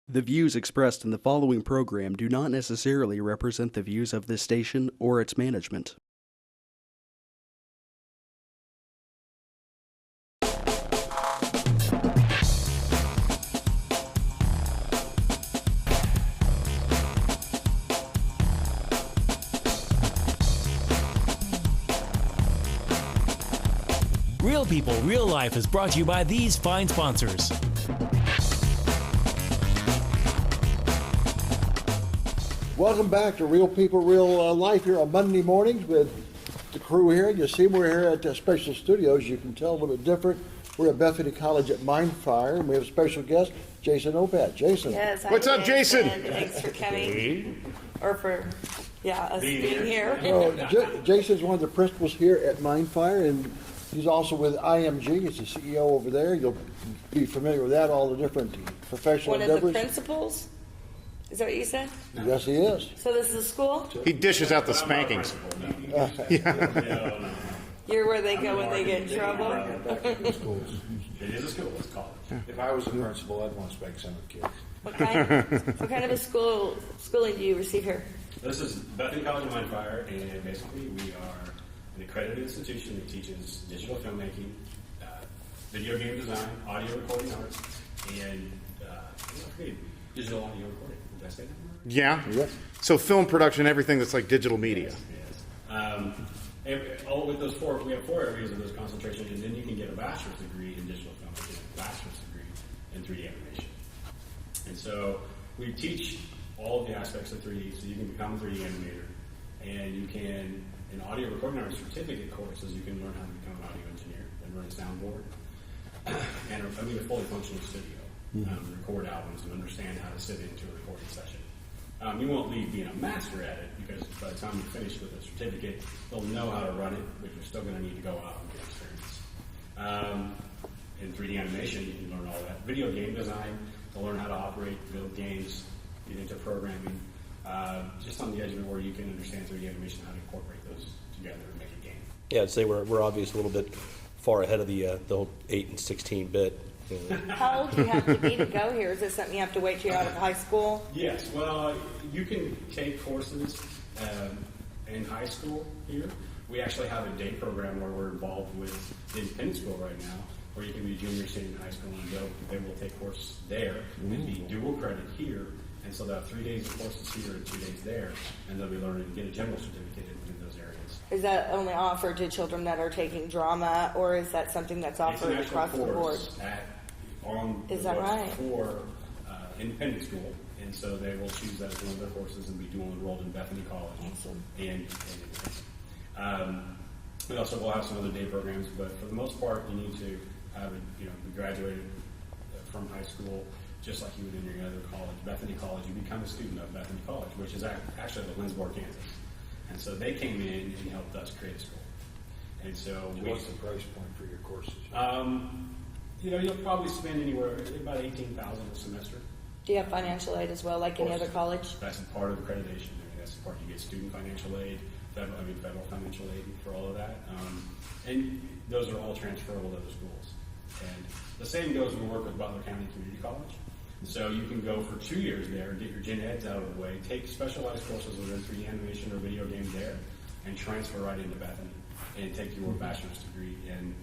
The views expressed in the following program do not necessarily represent the views of this station or its management. Real People, Real Life is brought to you by these fine sponsors. Welcome back to Real People, Real Life here on Monday mornings with the crew here. You see we're here at the Special Studios. You can tell a little bit different. We're at Bethany College at Mindfire, and we have a special guest, Jason Opat. Jason. Yes. What's up, Jason? Thanks for coming. Or for, us being here. Jason's one of the principals here at Mindfire, and he's also with IMG. He's the CEO over there. You'll be familiar with that, all the different professional endeavors. One of the principals? Is that what you said? Yes, he is. So this is a school? He dishes out the spankings. You're where they go when they get in trouble? It is a school, it's college. If I was a principal, I'd want to spank some of the kids. What kind of a schooling do you receive here? This is Bethany College of Mindfire, and basically we are an accredited institution that teaches digital filmmaking, video game design, audio recording arts, and digital audio recording. Did I say that? Yeah. So film production, everything that's like digital media. Yes. All with those we have 4 areas of those concentration, and then you can get a bachelor's degree in digital filmmaking, a bachelor's degree in 3D animation. And so we teach all of the aspects of 3D, so you can become a 3D animator, and you can, in audio recording art certificate courses, you can learn how to become an audio engineer and run a soundboard, and a fully functional studio. Record albums and understand how to sit into a recording session. You won't leave being a master at it, because by the time you finish with a certificate, they'll know how to run it, but you're still going to need to go out and get experience. In 3D animation, you can learn all that. Video game design, to learn how to operate, build games, get into programming, just on the edge of it where you can understand 3D animation, how to incorporate those together and make a game. Yeah, I'd say we're obviously a little bit far ahead of the whole 8 and 16-bit. How old do you have to be to go here? Is this something you have to wait till you're out of high school? Yes. Well, you can take courses in high school here. We actually have a day program where we're involved with the independent school right now, where you can be junior, senior in high school, and they will take courses there and be dual credit here. And so they'll have 3 days of courses here and 2 days there, and they'll be learning to get a general certificate in those areas. Is that only offered to children that are taking drama, or is that something that's offered across the board? Is that right? For independent school, and so they will choose that as one of their courses and be dual enrolled in Bethany College. Awesome. And we also will have some other day programs, but for the most part, you need to have be graduated from high school, just like you would in any other college. Bethany College, you become a student of Bethany College, which is actually the Lindsborg, Kansas. And so they came in and helped us create a school. And so what's the price point for your courses? You'll probably spend anywhere about $18,000 a semester. Do you have financial aid as well, like any other college? That's a part of accreditation. That's the part you get student financial aid, federal financial aid for all of that. And those are all transferable to other schools. And the same goes when we work with Butler County Community College. So you can go for 2 years there, get your gen eds out of the way, take specialized courses within 3D animation or video games there, and transfer right into Bethany and take your bachelor's degree in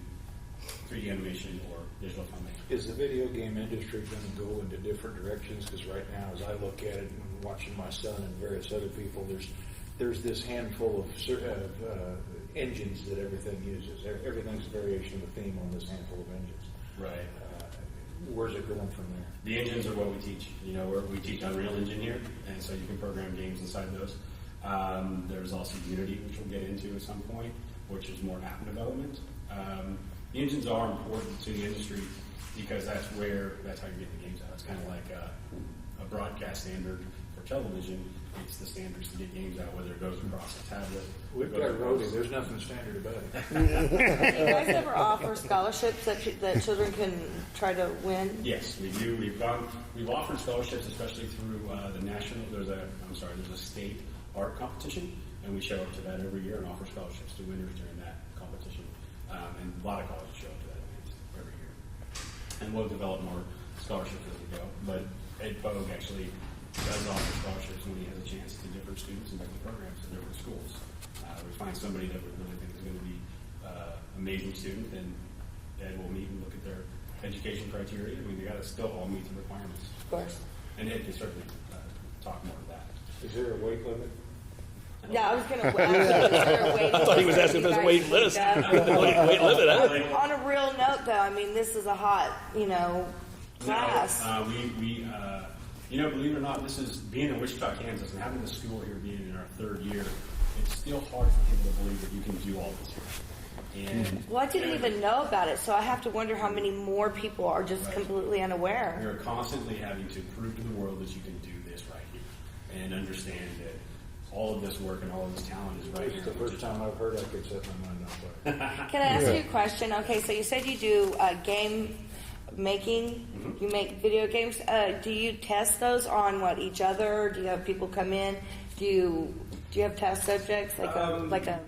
3D animation or digital filmmaking. Is the video game industry going to go into different directions? Because right now, as I look at it and watching my son and various other people, there's this handful of engines that everything uses. Everything's a variation of a theme on this handful of engines. Right. Where's it going from there? The engines are what we teach. We teach Unreal Engine here, and so you can program games inside those. There's also Unity, which we'll get into at some point, which is more app development. The engines are important to the industry because that's how you get the games out. It's kind of like a broadcast standard for television. It's the standards to get games out, whether it goes across a tablet. We've got roadie. There's nothing standard about it. Do you guys ever offer scholarships that children can try to win? Yes, we do. We've offered scholarships, especially through the national. There's a state art competition, and we show up to that every year and offer scholarships to winners during that competition. And a lot of colleges show up to that event every year. And we'll develop more scholarships as we go. But Ed Pogue actually does offer scholarships when he has a chance to different students and different programs in different schools. We find somebody that we really think is going to be an amazing student, and Ed will meet and look at their education criteria. I mean, they got to still all meet the requirements. Of course. And Ed can certainly talk more to that. Is there a weight limit? Yeah, I was going to ask. I thought he was asking if there's a wait list. Wait limit, huh? On a real note, though, I mean, this is a hot, class. No, believe it or not, this is being in Wichita, Kansas, and having the school here being in our third year. It's still hard for people to believe that you can do all this here. And Well, I didn't even know about it, so I have to wonder how many more people are just Right. completely unaware. we are constantly having to prove to the world that you can do this right here, and understand that all of this work and all of this talent is right It's here. the first time I've heard I could set my mind on fire. Can I ask you a question? Okay, so you said you do game making. Mm-hmm. You make video games. Do you test those on each other? Do you have people come in? Do you have test subjects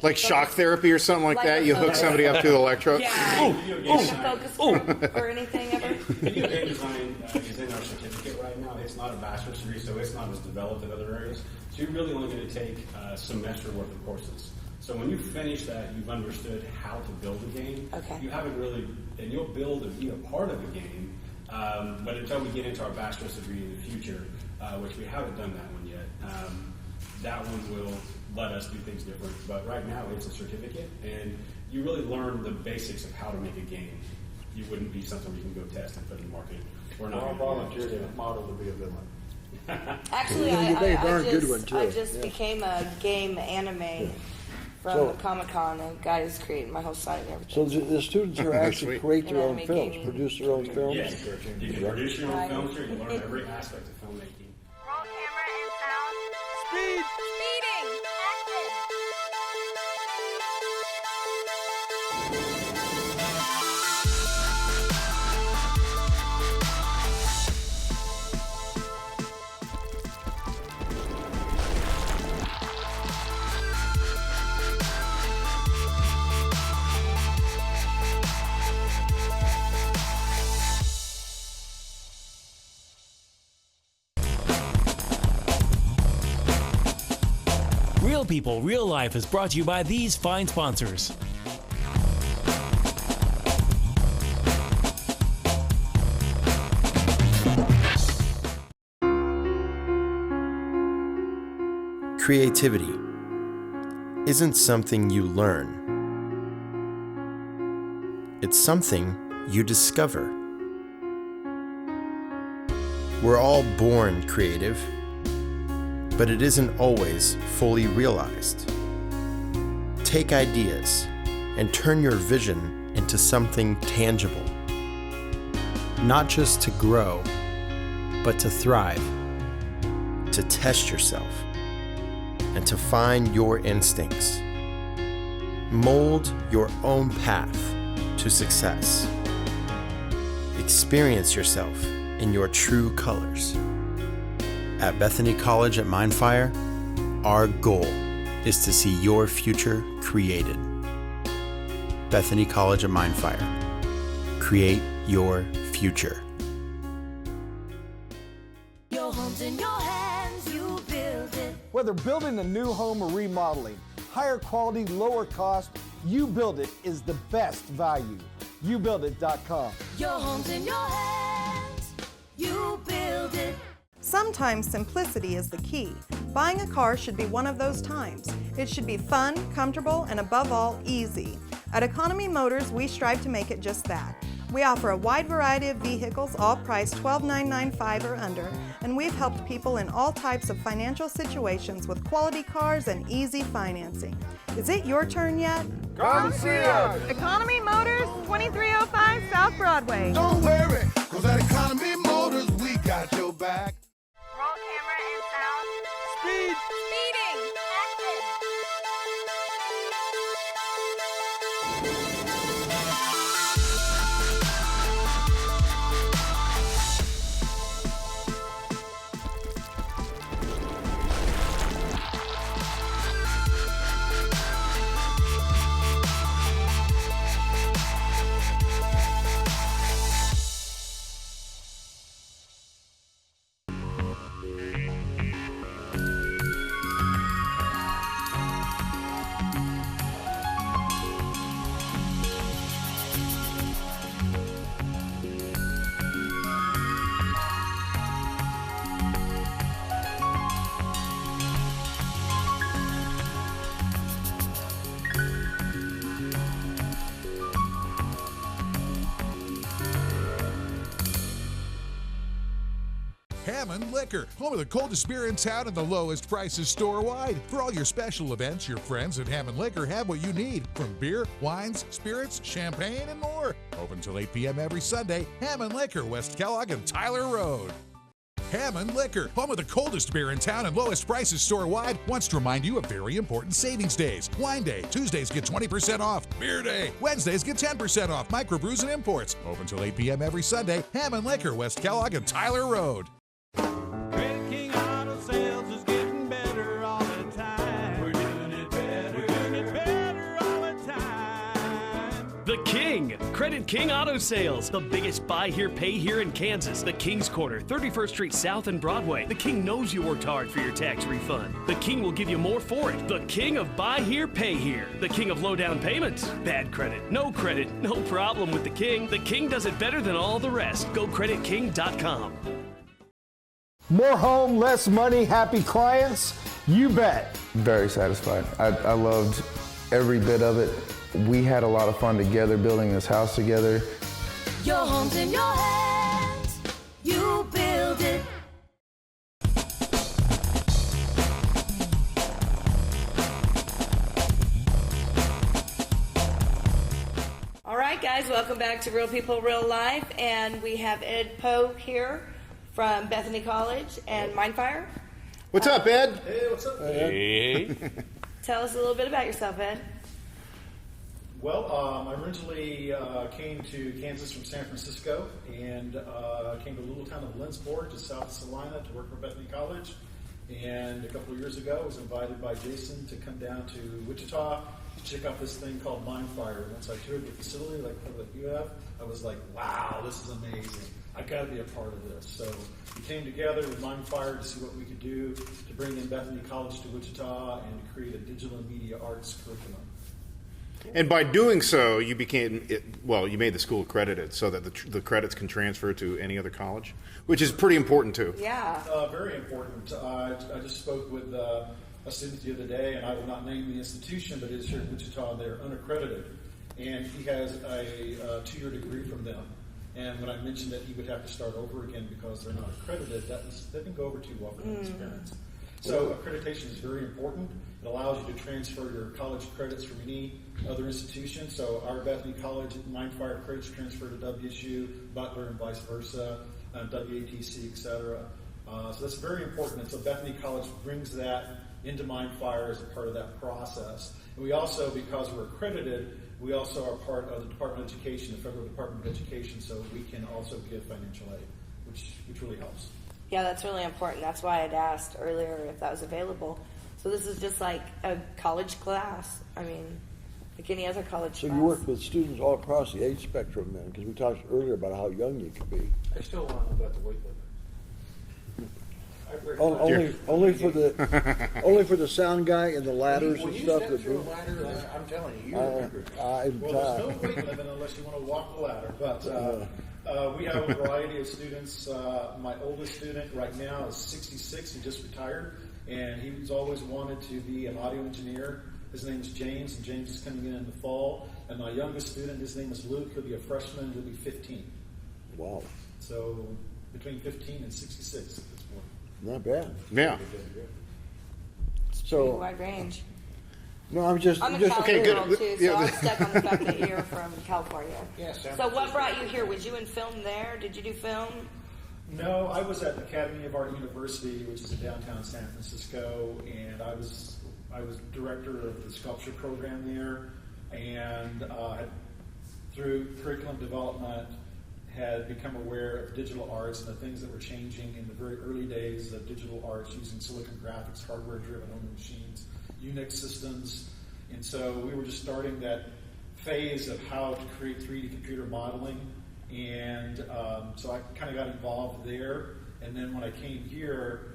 Like shock therapy or something like Like that? a You hook focus- somebody up to the electrode? Video game like a design- focus group or anything ever? Video game design is in our certificate right now. It's not a bachelor's degree, so it's not as developed in other areas. So you're really only going to take a semester worth of courses. So when you finish that, you've understood how to build a game. Okay. You haven't really, and you'll build and be a part of a game. But until we get into our bachelor's degree in the future, which we haven't done that one yet, that one will let us do things different. But right now, it's a certificate, and you really learn the basics of how to make a game. You wouldn't be something you can go test and put in the market. We're not I'll gonna do volunteer that. to model to be a villain. Actually, Yeah, you made a darn good one, I too. just Yeah. became a game anime from So- Comic-Con. A guy who's creating my whole site and everything. So the students here actually Sweet. create their own Anime films, gaming. produce their own films? Yes, you can produce your own Right. films here. You learn every aspect of filmmaking. Roll camera and sound. Speed. Speeding. Action. Real People, Real Life is brought to you by these fine sponsors. Creativity isn't something you learn. It's something you discover. We're all born creative, but it isn't always fully realized. Take ideas and turn your vision into something tangible. Not just to grow, but to thrive, to test yourself, and to find your instincts. Mold your own path to success. Experience yourself in your true colors. At Bethany College at Mindfire, our goal is to see your future created. Bethany College at Mindfire. Create your future. Your home's in your hands, you build it. Whether building a new home or remodeling, higher quality, lower cost, You Build It is the best value. YouBuildIt.com. Your home's in your hands, you build it. Sometimes simplicity is the key. Buying a car should be one of those times. It should be fun, comfortable, and above all, easy. At Economy Motors, we strive to make it just that. We offer a wide variety of vehicles, all priced $12,995 or under, and we've helped people in all types of financial situations with quality cars and easy financing. Is it your turn yet? Come see us! Economy Motors, 2305 South Broadway. Don't worry, cause at Economy Motors, we got your back. Roll camera and sound. Speed! Speeding. Action. Hammond Liquor, home of the coldest beer in town and the lowest prices store-wide. For all your special events, your friends at Hammond Liquor have what you need, from beer, wines, spirits, champagne, and more. Open till 8 p.m. every Sunday. Hammond Liquor, West Kellogg and Tyler Road. Hammond Liquor, home of the coldest beer in town and lowest prices store-wide, wants to remind you of very important savings days. Wine Day, Tuesdays get 20% off. Beer Day, Wednesdays get 10% off. Microbrews and imports. Open till 8 p.m. every Sunday. Hammond Liquor, West Kellogg and Tyler Road. Credit King Auto Sales is getting better all the time. We're doing it better. We're doing it better all the time. The King, Credit King Auto Sales, the biggest buy here, pay here in Kansas. The King's Corner, 31st Street South and Broadway. The King knows you worked hard for your tax refund. The King will give you more for it. The King of buy here, pay here. The King of low down payments. Bad credit, no problem with the King. The King does it better than all the rest. Go creditking.com. More home, less money, happy clients? You bet. Very satisfied. I loved every bit of it. We had a lot of fun together building this house together. Your home's in your hands. You build it. All right, guys, welcome back to Real People, Real Life. And we have Ed Poe here from Bethany College and Mindfire. What's up, Ed? Hey, what's up? Hey. Tell us a little bit about yourself, Ed. Well, I originally came to Kansas from San Francisco and came to the little town of Lindsborg, just south of Salina, to work for Bethany College. And a couple of years ago, I was invited by Jason to come down to Wichita to check out this thing called Mindfire. Once I toured the facility, like you have, I was like, wow, this is amazing. I've got to be a part of this. So we came together with Mindfire to see what we could do to bring in Bethany College to Wichita and to create a digital and media arts curriculum. And by doing so, you you made the school accredited so that the credits can transfer to any other college, which is pretty important too. Yeah. Very important. I just spoke with a student the other day, and I will not name the institution, but it is here in Wichita. They're unaccredited, and he has a 2-year degree from them. And when I mentioned that he would have to start over again because they're not accredited, that didn't go over too well for his parents. So accreditation is very important. It allows you to transfer your college credits from any other institution. So our Bethany College Mindfire credits transfer to WSU, Butler, and vice versa, WATC, etc. So that's very important. And so Bethany College brings that into Mindfire as a part of that process. And we also, because we're accredited, we also are part of the Department of Education, the Federal Department of Education, so we can also give financial aid, which really helps. Yeah, that's really important. That's why I'd asked earlier if that was available. So this is just like a college class. I mean, like any other college So class. you work with students all across the age spectrum then, because we talked earlier about how young you could be. I still want to know about the weight limit. Only for the sound guy and the ladders when and you stuff. step through a ladder, I'm telling you, Well, there's no weight limit unless you want to walk the ladder. But we have a variety of students. My oldest student right now is 66. He just retired, and he's always wanted to be an audio engineer. His name is James, and James is coming in the fall. And my youngest student, his name is Luke. He'll be a freshman. He'll be 15. Wow. So between 15 and 66 at this point. Not bad. Yeah. So wide range. No, I'm a California girl too, so Yeah. I'm stuck on the fact that you're from California. Yeah, San So what Francisco. brought you here? Was you in film there? Did you do film? No, I was at the Academy of Art University, which is in downtown San Francisco, and I was director of the sculpture program there, and through curriculum development had become aware of digital arts and the things that were changing in the very early days of digital arts using silicon graphics, hardware-driven only machines, Unix systems, and so we were just starting that phase of how to create 3D computer modeling, and so I kind of got involved there, and then when I came here,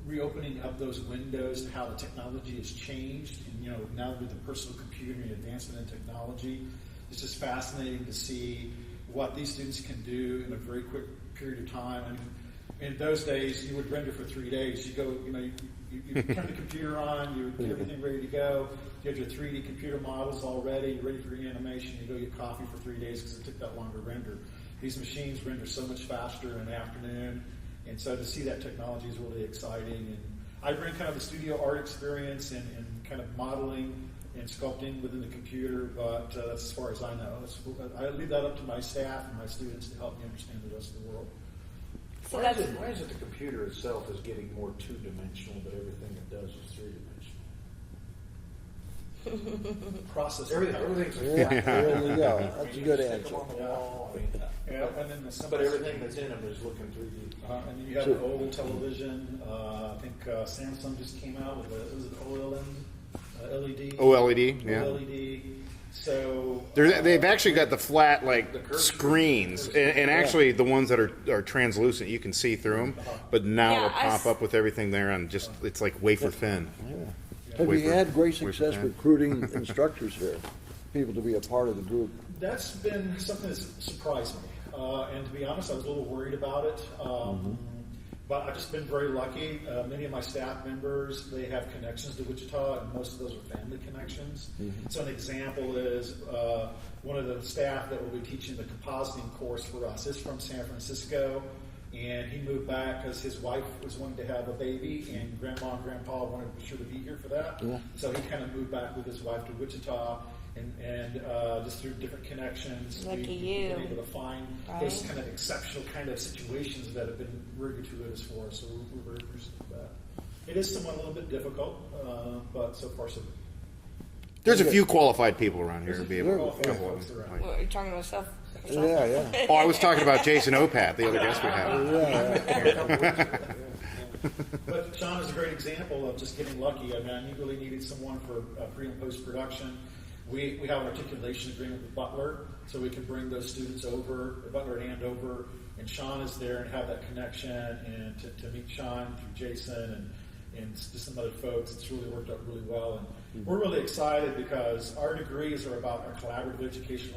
reopening up those windows to how the technology has changed, and now with the personal computer and advancement in technology, it's just fascinating to see what these students can do in a very quick period of time. I mean, in those days, you would render for 3 days. You go, you turn the computer on, you get everything ready to go. You have your 3D computer models all ready, you're ready for your animation. You go get coffee for 3 days because it took that long to render. These machines render so much faster in the afternoon. And so to see that technology is really exciting. And I bring kind of the studio art experience and kind of modeling and sculpting within the computer, but that's as far as I know. I leave that up to my staff and my students to help me understand the rest of the world. So why that's- is it the computer itself is getting more two-dimensional, but everything it does is three-dimensional? Process. Everything's Yeah, there you go. That's a good Stick answer. them on the wall. And then but everything that's in them is looking 3D. And then you have an old television. I think Samsung just came out with was it LED? OLED, yeah. OLED. So They've actually got the flat screens, and actually the ones that are translucent, you can see through them. But now Yeah, they'll pop up with everything there, and just it's like wafer thin. Have you Wafer- had great wafer success thin. recruiting instructors here, people to be a part of the group? that's been something that's surprised me. And to be honest, I was a little worried about it. But I've just been very lucky. Many of my staff members, they have connections to Wichita, and most of those are family connections. So an example is one of the staff that will be teaching the compositing course for us is from San Francisco, and he moved back because his wife was wanting to have a baby, and Grandma and Grandpa wanted to be sure to be here for that. Yeah. So he kind of moved back with his wife to Wichita, and just through different connections, Lucky we've you. been able to find those kind of exceptional kind of situations that have been very gratuitous for us. So we're very appreciative of that. It is somewhat a little bit difficult, but so far so good. There's a few qualified people around here to be able Qualified to. folks around. What, are you talking about yourself? Yeah, yeah. Oh, I was talking about Jason Opat, the other guest we had. But Sean is a great example of just getting lucky. I mean, he really needed someone for pre and post production. We have an articulation agreement with Butler, so we can bring those students over, Butler and Andover, and Sean is there and have that connection, and to meet Sean through Jason and just some other folks, it's really worked out really well. And we're really excited because our degrees are about our collaborative education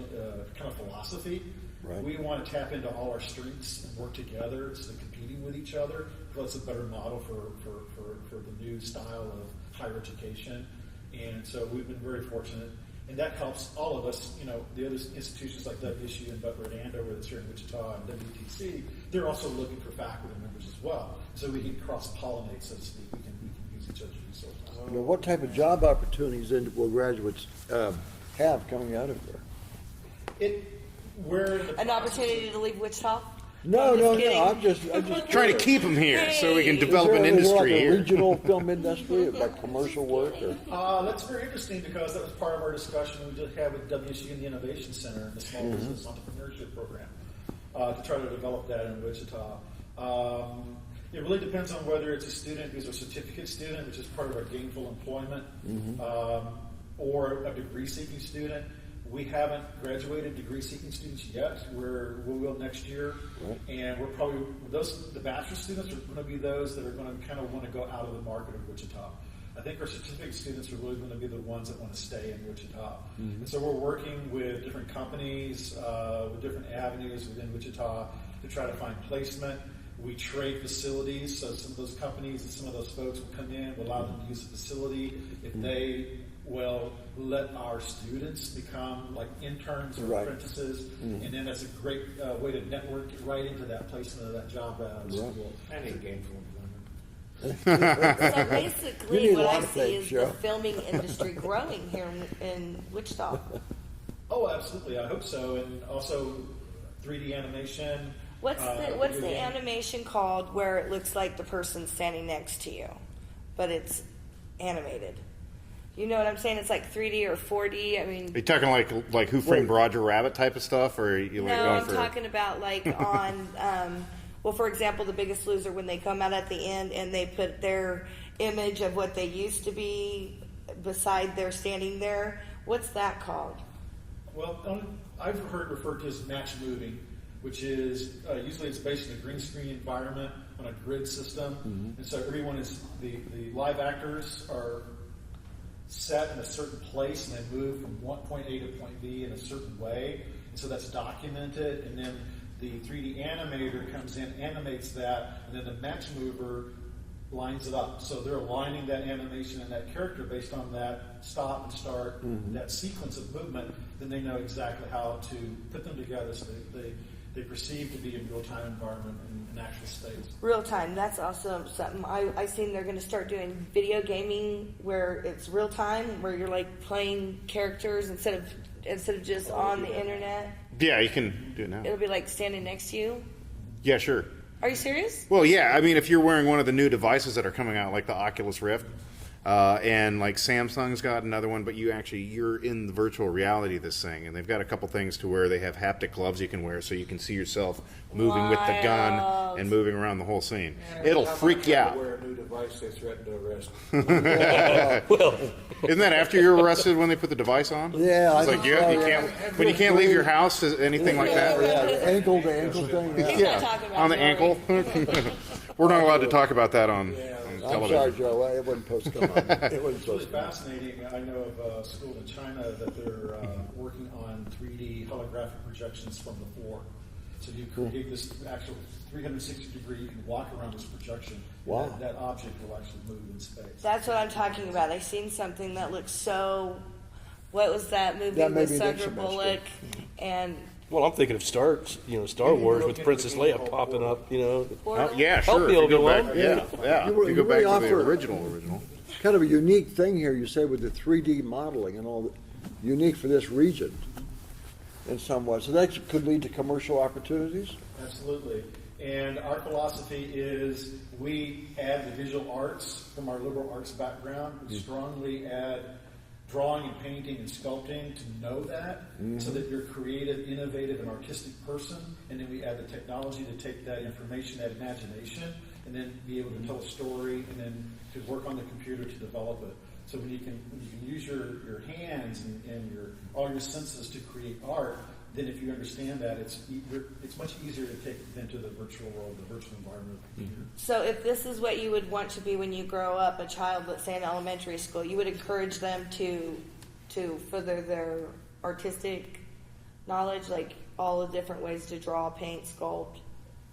kind of philosophy. Right. We want to tap into all our strengths and work together instead of competing with each other. That's a better model for the new style of higher education. And so we've been very fortunate. And that helps all of us, the other institutions like WSU and Butler and Andover that's here in Wichita and WTC, they're also looking for faculty members as well. So we can cross-pollinate, so to speak. We can use each other's resources. Now, what type of job opportunities will graduates have coming out of there? We're in the An opportunity to leave Wichita? No. kidding. I'm just Trying to keep them here so we can Is develop there- an is there industry like a here. regional film industry, like commercial work? Or? That's very interesting because that was part of our discussion we just had with WSU and the Innovation Center and the Small Business Entrepreneurship Program to try to develop that in Wichita. It really depends on whether it's a student who's a certificate student, which is part of our gainful employment, or a degree-seeking student. We haven't graduated degree-seeking students yet. We will next year, and we're probably the bachelor students are going to be those that are going to kind of want to go out of the market of Wichita. I think our certificate students are really going to be the ones that want to stay in Wichita. And so we're working with different companies, with different avenues within Wichita to try to find placement. We trade facilities, so some of those companies and some of those folks will come in, we'll allow them to use the facility. If they will let our students become like interns or apprentices, and then that's a great way to network right into that placement of that job at the school. And in gainful employment. So basically, what I see is the filming industry growing here in Wichita. Oh, absolutely. I hope so. And also 3D animation. What's the animation called where it looks like the person's standing next to you, but it's animated? You know what I'm saying? It's like 3D or 4D. I mean, Are you talking like Who Framed Roger Rabbit type of stuff, or are you like no, going I'm for? talking about like on, well, for example, The Biggest Loser, when they come out at the end and they put their image of what they used to be beside their standing there. What's that called? Well, I've heard referred to as match moving, which is usually it's based in a green screen environment on a grid system, and so everyone is the live actors are set in a certain place and they move from point A to point B in a certain way, and so that's documented, and then the 3D animator comes in, animates that, and then the match mover lines it up. So they're aligning that animation and that character based on that stop and start, that sequence of movement, then they know exactly how to put them together so they perceive to be in real-time environment in actual states. Real time, that's also something I seen they're going to start doing video gaming where it's real time, where you're like playing characters instead of just on the internet. Yeah, you can do it now. It'll be like standing next to you. Yeah, sure. Are you serious? Well, yeah. I mean, if you're wearing one of the new devices that are coming out, like the Oculus Rift, and like Samsung's got another one, but you're in the virtual reality of this thing, and they've got a couple things to where they have haptic gloves you can wear, so you can see yourself moving with the gun and moving around the whole scene. It'll freak you out. Wear a new device, they threaten to arrest. Well, isn't that after you're arrested when they put the device on? Yeah, it's like you can't when you can't leave your house, anything like that. Yeah, ankle to ankle thing. Yeah, on the ankle. We're not allowed to talk about that on television. I'm sorry, Joe. It wasn't supposed to come on. It wasn't It's really supposed to come on. fascinating. I know of a school in China that they're working on 3D holographic projections from the floor. So you create this actual 360 degree, you can walk around this projection. Wow. And that object will actually move in space. That's what I'm talking about. I seen something that looked so. What was that movie That with maybe Sandra next semester. Bullock? And Well, I'm thinking of Star Wars with Princess Leia popping up, Yeah, Help sure. me, If you go Obi-Wan. back, yeah. You If you go back really to the offer original. Kind of a unique thing here, you say, with the 3D modeling and all, unique for this region in some way. So that could lead to commercial opportunities? Absolutely. And our philosophy is we add the visual arts from our liberal arts background. We strongly add drawing and painting and sculpting to know that, so that you're a creative, innovative, and artistic person. And then we add the technology to take that information, that imagination, and then be able to tell a story, and then to work on the computer to develop it. So when you can use your hands and all your senses to create art, then if you understand that, it's much easier to take it into the virtual world, the virtual environment of the computer. so, if this is what you would want to be when you grow up, a child, let's say in elementary school, you would encourage them to further their artistic knowledge, like all the different ways to draw, paint, sculpt.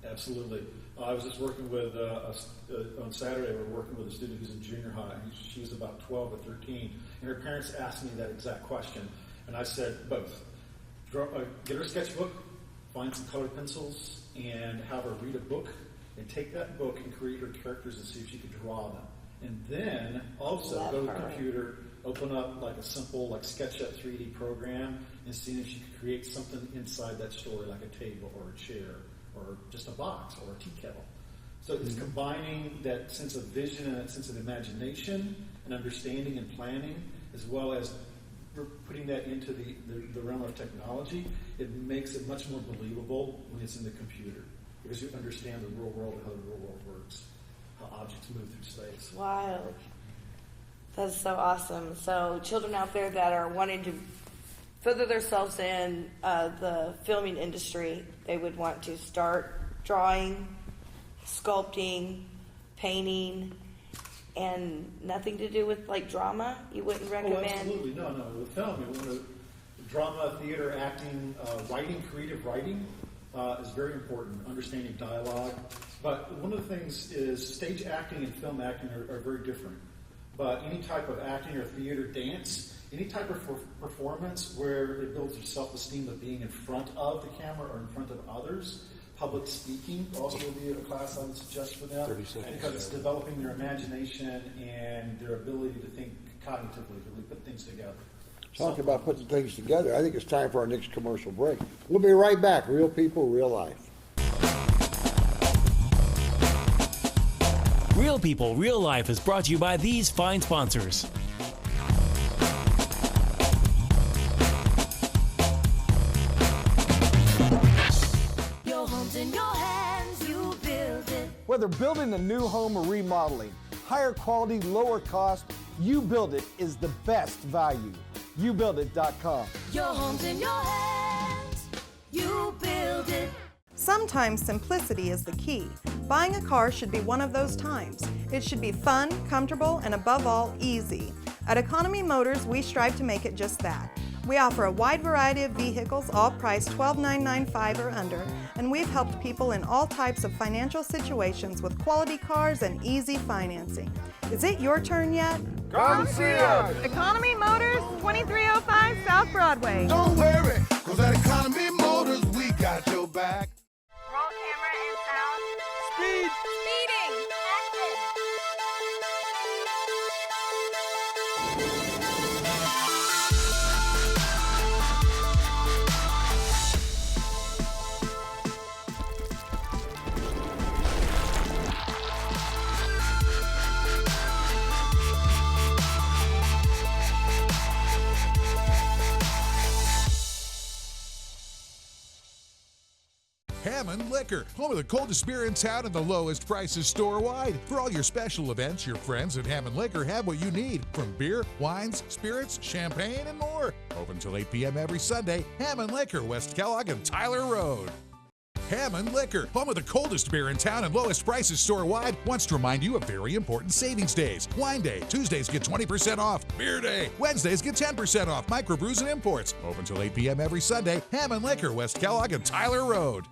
Absolutely. I was just working with, on Saturday, we were working with a student who's in junior high. She was about 12 or 13, and her parents asked me that exact question. And I said, both. Get her a sketchbook, find some colored pencils, and have her read a book, and take that book and create her characters and see if she could draw them. And then also go to the computer, open up like a simple SketchUp 3D program, and see if she could create something inside that story, like a table or a chair or just a box or a tea kettle. So it's combining that sense of vision and that sense of imagination and understanding and planning, as well as putting that into the realm of technology. It makes it much more believable when it's in the computer, because you understand the real world and how the real world works, how objects move through space. Wild. That's so awesome. So children out there that are wanting to further themselves in the filming industry, they would want to start drawing, sculpting, painting, and nothing to do with like drama. You wouldn't recommend? Oh, absolutely. No. With film, you want to drama, theater, acting, writing, creative writing is very important. Understanding dialogue. But one of the things is stage acting and film acting are very different. But any type of acting or theater, dance, any type of performance where it builds your self-esteem of being in front of the camera or in front of others. Public speaking also will be a class I would suggest for them, because it's developing their imagination and their ability to think cognitively, to really put things together. Talking about putting things together, I think it's time for our next commercial break. We'll be right back. Real people, real life. Real People, Real Life is brought to you by these fine sponsors. Your home's in your hands, you build it. Whether building a new home or remodeling, higher quality, lower cost, You Build It is the best value. YouBuildIt.com. Your home's in your hands, you build it. Sometimes simplicity is the key. Buying a car should be one of those times. It should be fun, comfortable, and above all, easy. At Economy Motors, we strive to make it just that. We offer a wide variety of vehicles, all priced $12,995 or under, and we've helped people in all types of financial situations with quality cars and easy financing. Is it your turn yet? Come see us. Economy Motors, 2305 South Broadway. Don't worry, 'cause at Economy Motors, we got your back. Liquor, home of the coldest beer in town and the lowest prices store-wide. For all your special events, your friends at Hammond Liquor have what you need, from beer, wines, spirits, champagne, and more. Open till 8 p.m. every Sunday. Hammond Liquor, West Kellogg and Tyler Road. Hammond Liquor, home of the coldest beer in town and lowest prices store-wide, wants to remind you of very important savings days. Wine Day, Tuesdays get 20% off. Beer Day, Wednesdays get 10% off. Microbrews and imports. Open till 8 p.m. every Sunday. Hammond Liquor, West Kellogg and Tyler Road.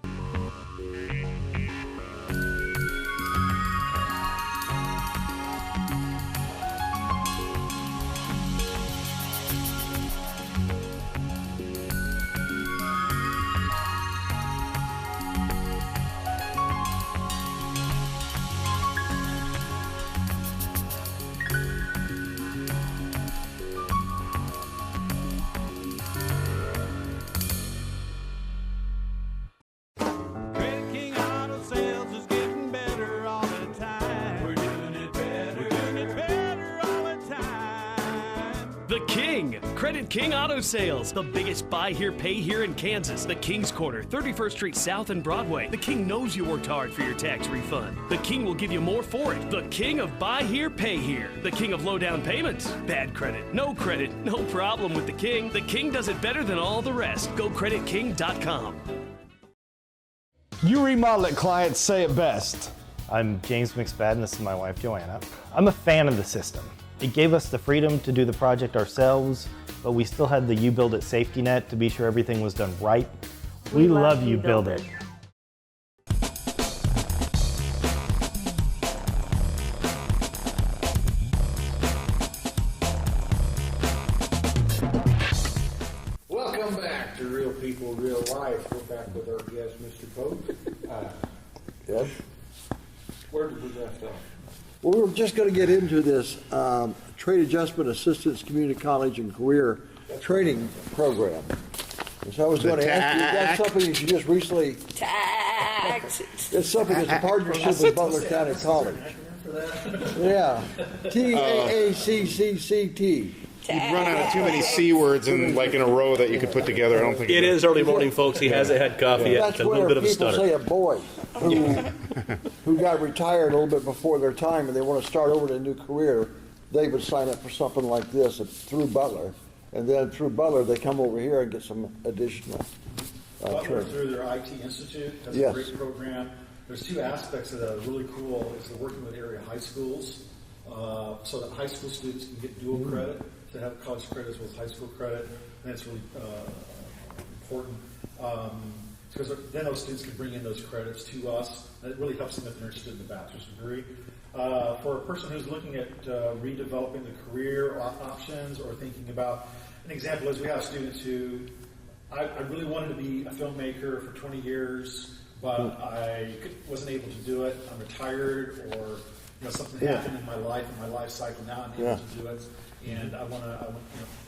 Credit King Auto Sales is getting better all the time. We're doing it better. We're doing it better all the time. The King, Credit King Auto Sales, the biggest buy here, pay here in Kansas. The King's Corner, 31st Street South and Broadway. The King knows you worked hard for your tax refund. The King will give you more for it. The King of buy here, pay here. The King of low down payments. Bad credit, no problem with the King. The King does it better than all the rest. Go creditking.com. You remodel it, clients say it best. I'm James McSpadden, this is my wife Joanna. I'm a fan of the system. It gave us the freedom to do the project ourselves, but we still had the You Build It safety net to be sure everything was done right. We love You Build It. Welcome back to Real People, Real Life. We're back with our guest, Mr. Pope. Yes? Where did we left off? Well, we were just going to get into this Trade Adjustment Assistance Community College and Career Training Program. And so I was going to ask you, that's something that you just recently... Tax. It's something that's a partnership with Butler County College. Yeah. TAACCCT. You'd run out of too many C words in a row that you could put together. I don't think It is early morning, folks. He hasn't had coffee yet. That's A little where bit of a people stutter. say a boy who got retired a little bit before their time and they want to start over in a new career, they would sign up for something like this through Butler. And then through Butler, they come over here and get some additional Butler, training. through their IT Institute, has Yes. a great program. There's two aspects that are really cool. Is they're working with area high schools, so that high school students can get dual credit, to have college credits with high school credit, and that's really important. Because then those students can bring in those credits to us, and it really helps them if they're interested in the bachelor's degree. For a person who's looking at redeveloping the career options or thinking about, an example is we have students who, I really wanted to be a filmmaker for 20 years, but I wasn't able to do it. I'm retired, or something happened in my life cycle. Now I'm able to do it, and I want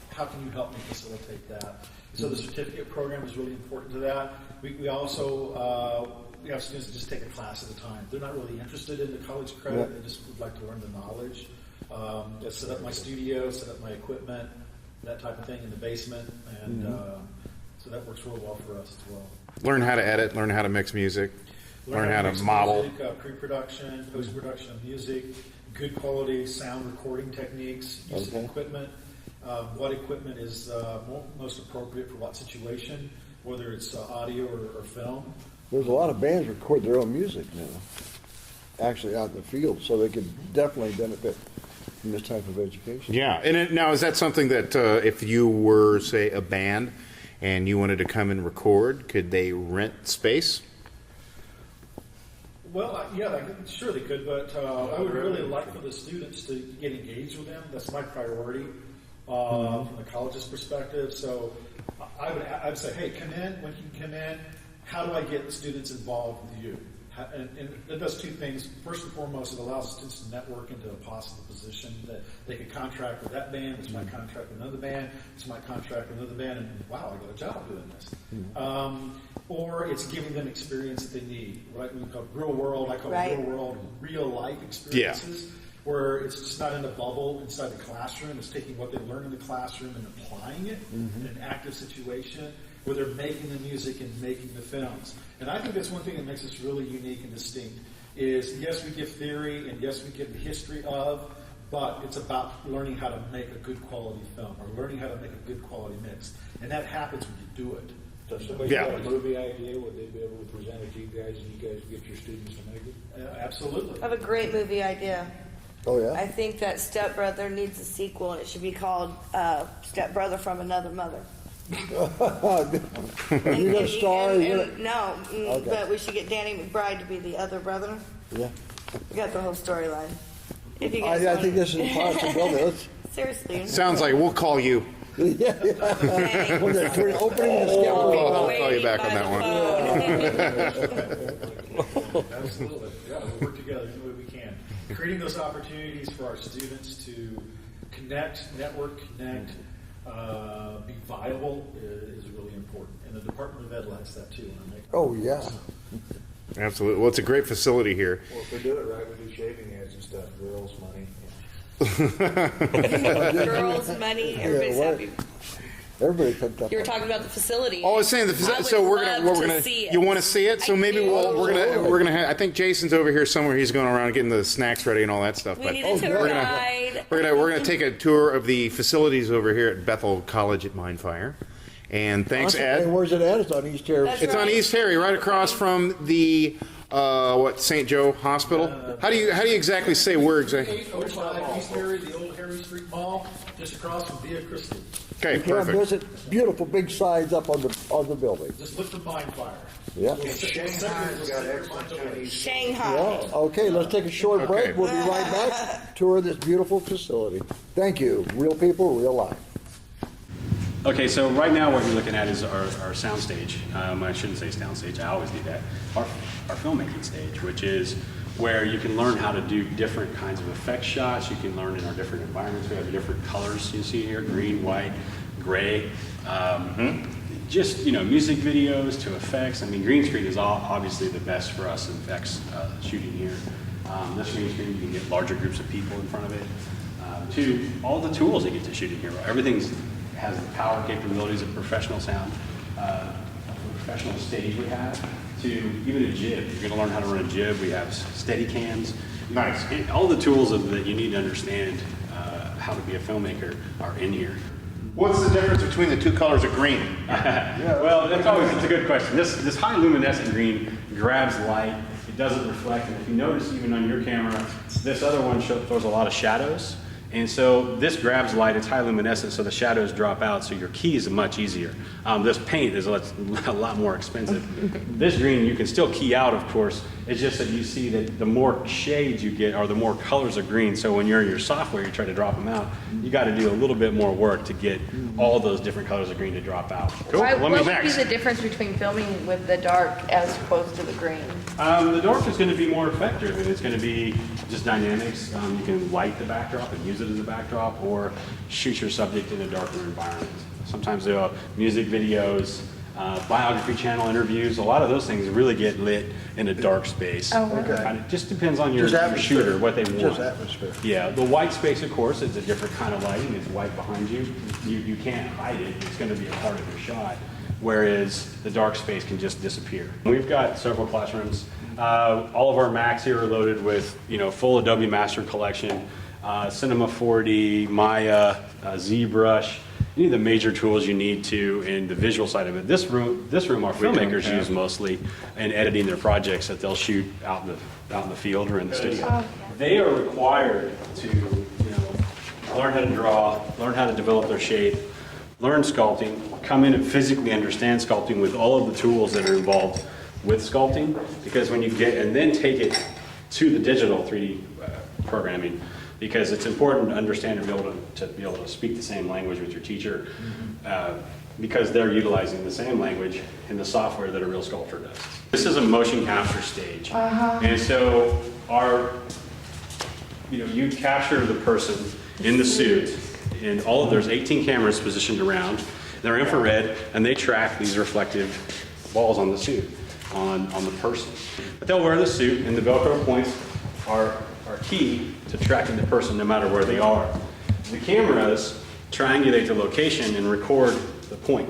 how can you help me facilitate that? So the certificate program is really important to that. We also we have students that just take a class at a time. They're not really interested in the college credit. They just would like to learn the knowledge. Set up my studio, set up my equipment, that type of thing in the basement, and so that works real well for us as well. Learn how to edit, learn how to mix music, learn how to mix model. music, pre-production, post-production of music, good quality sound recording techniques, use of equipment, what equipment is most appropriate for what situation, whether it's audio or film. There's a lot of bands record their own music now, actually out in the field, so they could definitely benefit from this type of education. Yeah, and now is that something that if you were, say, a band and you wanted to come and record, could they rent space? Well, sure they could, but I would really like for the students to get engaged with them. That's my priority from the college's perspective. So I'd say, hey, come in. When you come in, how do I get the students involved with you? And it does two things. First and foremost, it allows students to network into a possible position that they could contract with that band, which might contract with another band, which might contract with another band, and wow, I got a job doing this. Or it's giving them experience that they need, right? We call it real world, real world, real life experiences, where it's just not in a bubble inside the classroom. It's taking what they learn in the classroom and applying it in an active situation. where they're making the music and making the films. And I think that's one thing that makes us really unique and distinct is, yes, we give theory, and yes, we give the history of, but it's about learning how to make a good quality film or learning how to make a good quality mix. And that happens when you do it. So if somebody's got a movie idea, would they be able to present it to you guys and you guys get your students to make it? Absolutely. I have a great movie idea. Oh, yeah? I think that Step Brother needs a sequel, and it should be called Step Brother from Another Mother. You got a star? No, Okay. but we should get Danny McBride to be the other brother. Yeah. We got the whole storyline. If you guys I want think this is a possibility. Seriously. Sounds like we'll call you. When the opening the schedule. I'll call you back on that one. Absolutely. Yeah, we work together any way we can. Creating those opportunities for our students to connect, network, connect, be viable is really important. And the Department of Ed likes that too. Oh, yeah. Absolutely. Well, it's a great facility here. Well, if we do it right, we do shaving ads and stuff, girls' money. Girls, money, everybody's happy. Everybody picked up. You were talking about the facility. Oh, I was saying the facility. So we're gonna. You want to see it? So maybe we're gonna. I think Jason's over here somewhere. He's going around getting the snacks ready and all that stuff. We need a tour guide. We're gonna take a tour of the facilities over here at Bethel College at Mindfire. And thanks, Awesome. Ed. Hey, where's it at? It's on East Harry. It's on East Harry, right across from the St. Joe Hospital. How do you exactly say where exactly? 805 East Harry, the old Harry Street Mall, just across from Via Crystal. Okay, You can't perfect. visit beautiful big signs up on the building. Just look for Mindfire. Yeah. Shanghai's got excellent Chinese. Shanghai. Yeah. Okay, let's take a short break. We'll be right back. Tour this beautiful facility. Thank you. Real people, real life. Okay, so right now what you're looking at is our sound stage. I shouldn't say sound stage, I always do that. Our filmmaking stage, which is where you can learn how to do different kinds of effect shots. You can learn in our different environments. We have different colors you see here, green, white, gray. Just, music videos to effects. I mean, green screen is obviously the best for us in effects shooting here. This green screen, you can get larger groups of people in front of it. To all the tools you get to shoot in here. Everything has the power capabilities of professional sound, a professional stage we have, to even a jib. You're going to learn how to run a jib. We have steady cams. Nice. All the tools that you need to understand how to be a filmmaker are in here. What's the difference between the two colors of green? Well, it's a good question. This high luminescent green grabs light. It doesn't reflect. And if you notice, even on your camera, this other one throws a lot of shadows. And so this grabs light, it's high luminescent, so the shadows drop out, so your keys are much easier. This paint is a lot more expensive. This green, you can still key out, of course. It's just that you see that the more shades you get, or the more colors of green, so when you're in your software, you try to drop them out, you got to do a little bit more work to get all those different colors of green to drop out. Cool. What would be the difference between filming with the dark as opposed to the green? The dark is going to be more effective, and it's going to be just dynamics. You can light the backdrop and use it as a backdrop, or shoot your subject in a darker environment. Sometimes there are music videos, biography channel interviews. A lot of those things really get lit in a dark space. Oh, okay. And it just depends on your shooter, what they want. Just atmosphere. Yeah, the white space, of course, is a different kind of lighting. It's white behind you. You can't hide it. It's going to be a part of your shot. Whereas the dark space can just disappear. We've got several classrooms. All of our Macs here are loaded with, full Adobe Master Collection, Cinema 4D, Maya, ZBrush, any of the major tools you need to in the visual side of it. This room our filmmakers use mostly in editing their projects that they'll shoot out in the field or in the studio. They are required to learn how to draw, learn how to develop their shape, learn sculpting, come in and physically understand sculpting with all of the tools that are involved with sculpting, because when you get, and then take it to the digital 3D programming, because it's important to understand and be able to speak the same language with your teacher, because they're utilizing the same language in the software that a real sculptor does. This is a motion capture stage, and so you capture the person in the suit, and there's 18 cameras positioned around. They're infrared, and they track these reflective balls on the suit, on the person. But they'll wear the suit, and the Velcro points are key to tracking the person no matter where they are. The cameras triangulate the location and record the point.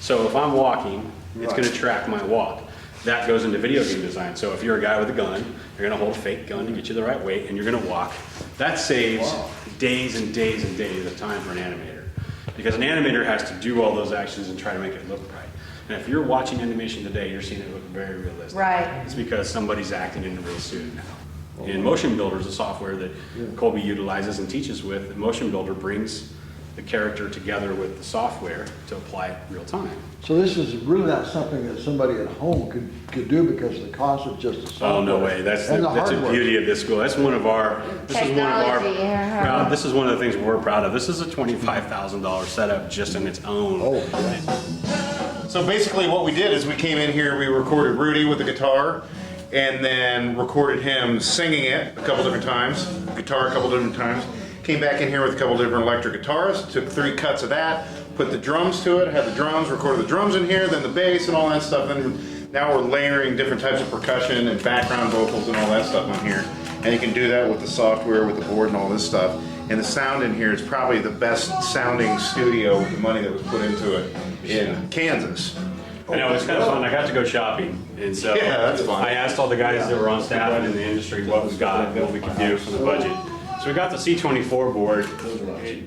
So if I'm walking, it's going to track my walk. That goes into video game design. So if you're a guy with a gun, you're going to hold a fake gun to get you the right weight, and you're going to walk. That saves days and days and days of time for an animator. Because an animator has to do all those actions and try to make it look right. And if you're watching animation today, you're seeing it look very realistic. Right. It's because somebody's acting in a real suit now. And Motion Builder is a software that Colby utilizes and teaches with. And Motion Builder brings the character together with the software to apply it real time. So this is really not something that somebody at home could do because the cost of just the software. Oh, no way. That's the beauty of this school. That's one of our, this is one of the things we're proud of. This is a $25,000 setup just in its own. So basically what we did is we came in here, we recorded Rudy with the guitar, and then recorded him singing it a couple different times, guitar a couple different times. Came back in here with a couple different electric guitars, took 3 cuts of that, put the drums to it, had the drums, recorded the drums in here, then the bass and all that stuff. And now we're layering different types of percussion and background vocals and all that stuff on here. And you can do that with the software, with the board and all this stuff. And the sound in here is probably the best sounding studio with the money that was put into it in Kansas. I know, it's kind of fun. I got to go shopping, and so yeah, that's fun. I asked all the guys that were on staff and in the industry what we got and what we could do for the budget. So we got the C24 board.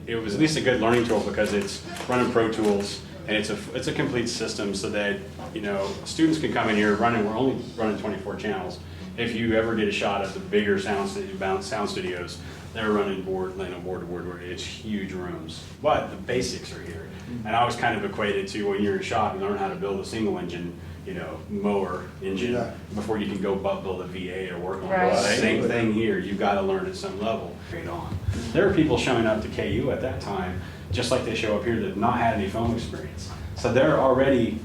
It was at least a good learning tool because it's running Pro Tools, and it's a complete system so that, you know, students can come in here running. We're only running 24 channels. If you ever get a shot at the bigger sound studios, they're running board to board. It's huge rooms, but the basics are here. And I was kind of equated to when you're in shop, you learn how to build a single engine, you know, mower engine before you can go build a V8 or work on it. Same thing here. You've got to learn at some level. Straight on. There are people showing up to KU at that time, just like they show up here, that have not had any film experience. So they're already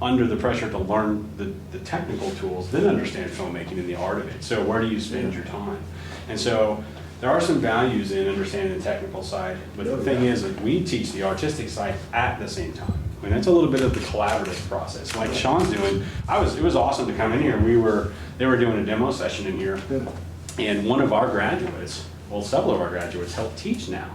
under the pressure to learn the technical tools, then understand filmmaking and the art of it. So where do you spend your time? And so there are some values in understanding the technical side, but the thing is that we teach the artistic side at the same time. I mean, that's a little bit of the collaborative process. Like Sean's doing, it was awesome to come in here. They were doing a demo session in here, and one of our graduates, well, several of our graduates help teach now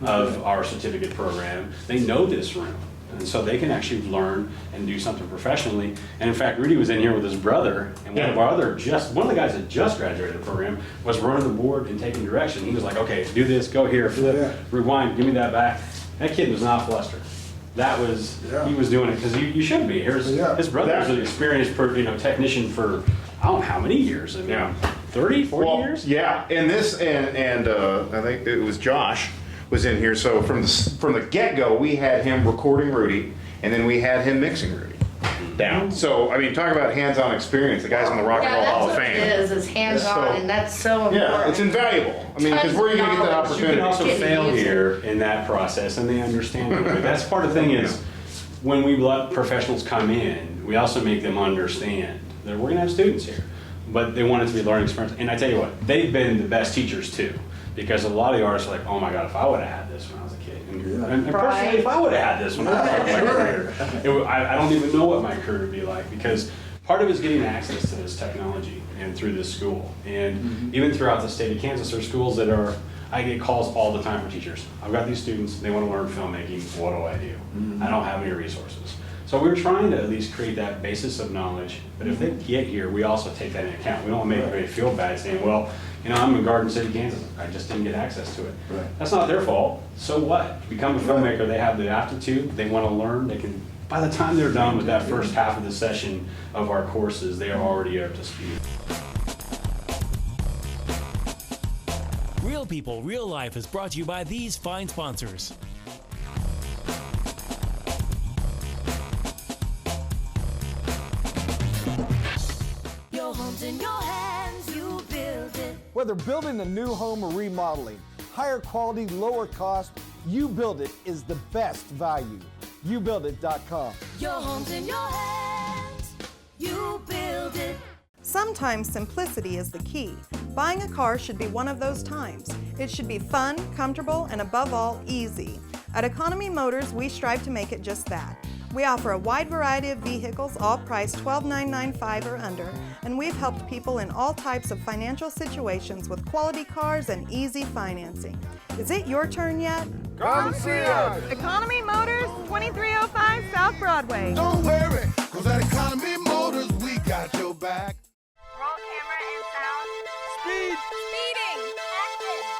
of our certificate program. They know this room. And so they can actually learn and do something professionally. And in fact, Rudy was in here with his brother, and one of the guys that just graduated the program was running the board and taking direction. He was like, okay, do this, go here, flip, rewind, give me that back. That kid was not flustered. That was, he was doing it because you should be. His brother was an experienced technician for, I don't know how many years, 30, 40 years? Yeah, and I think it was Josh was in here. So from the get-go, we had him recording Rudy, and then we had him mixing Rudy down. So, I mean, talk about hands-on experience. The guy's in the Rock and Roll Hall of Fame. It is hands-on, and that's so important. Yeah, it's invaluable. I mean, because where are you going to get that opportunity? You can also fail here in that process, and they understand it. That's part of the thing is, when we let professionals come in, we also make them understand that we're going to have students here, but they want it to be a learning experience. And I tell you what, they've been the best teachers too. Because a lot of the artists are like, oh my God, if I would have had this when I was a kid. And personally, if I would have had this when I was in my career, I don't even know what my career would be like. Because part of it is getting access to this technology and through this school. And even throughout the state of Kansas, there are schools that I get calls all the time from teachers. I've got these students, they want to learn filmmaking, what do I do? I don't have any resources. So we're trying to at least create that basis of knowledge. But if they get here, we also take that into account. We don't make anybody feel bad saying, well, you know, I'm in Garden City, Kansas. I just didn't get access to it. That's not their fault. So what? Become a filmmaker. They have the aptitude. They want to learn. They can. By the time they're done with that first half of the session of our courses, they are already up to speed. Real People, Real Life is brought to you by these fine sponsors. Your home's in your hands, you build it. Whether building a new home or remodeling, higher quality, lower cost, You Build It is the best value. YouBuildIt.com. Your home's in your hands, you build it. Sometimes simplicity is the key. Buying a car should be one of those times. It should be fun, comfortable, and above all, easy. At Economy Motors, we strive to make it just that. We offer a wide variety of vehicles, all priced $12,995 or under, and we've helped people in all types of financial situations with quality cars and easy financing. Is it your turn yet? Come see us. Economy Motors, 2305 South Broadway. Don't worry, cause at Economy Motors, we got your back. Roll camera and sound. Speed. Speeding. Action.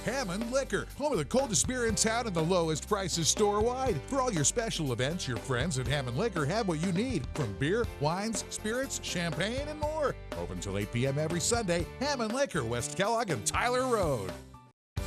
Hammond Liquor, home of the coldest beer in town and the lowest prices store-wide. For all your special events, your friends at Hammond Liquor have what you need, from beer, wines, spirits, champagne, and more. Open till 8 p.m. every Sunday. Hammond Liquor, West Kellogg and Tyler Road.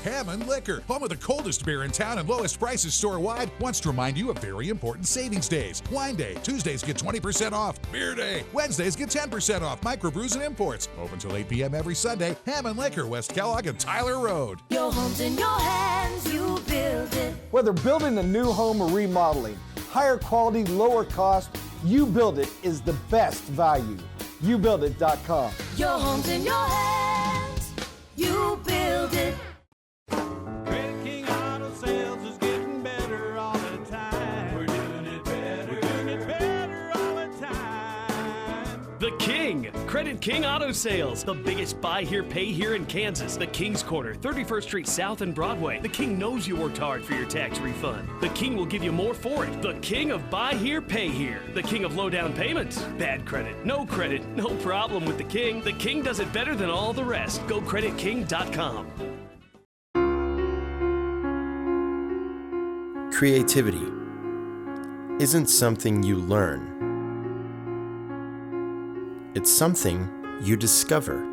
Hammond Liquor, home of the coldest beer in town and lowest prices store-wide, wants to remind you of very important savings days. Wine Day, Tuesdays get 20% off. Beer Day, Wednesdays get 10% off. Microbrews and imports. Open till 8 p.m. every Sunday. Hammond Liquor, West Kellogg and Tyler Road. Your home's in your hands, you build it. Whether building a new home or remodeling, higher quality, lower cost, You Build It is the best value. YouBuildIt.com. Your home's in your hands, you build it. Credit King Auto Sales is getting better all the time. We're doing it better. We're doing it better all the time. The King, Credit King Auto Sales, the biggest buy here, pay here in Kansas. The King's Corner, 31st Street South and Broadway. The King knows you worked hard for your tax refund. The King will give you more for it. The King of buy here, pay here. The King of low down payments. Bad credit, no problem with the King. The King does it better than all the rest. Go creditking.com. Creativity isn't something you learn. It's something you discover.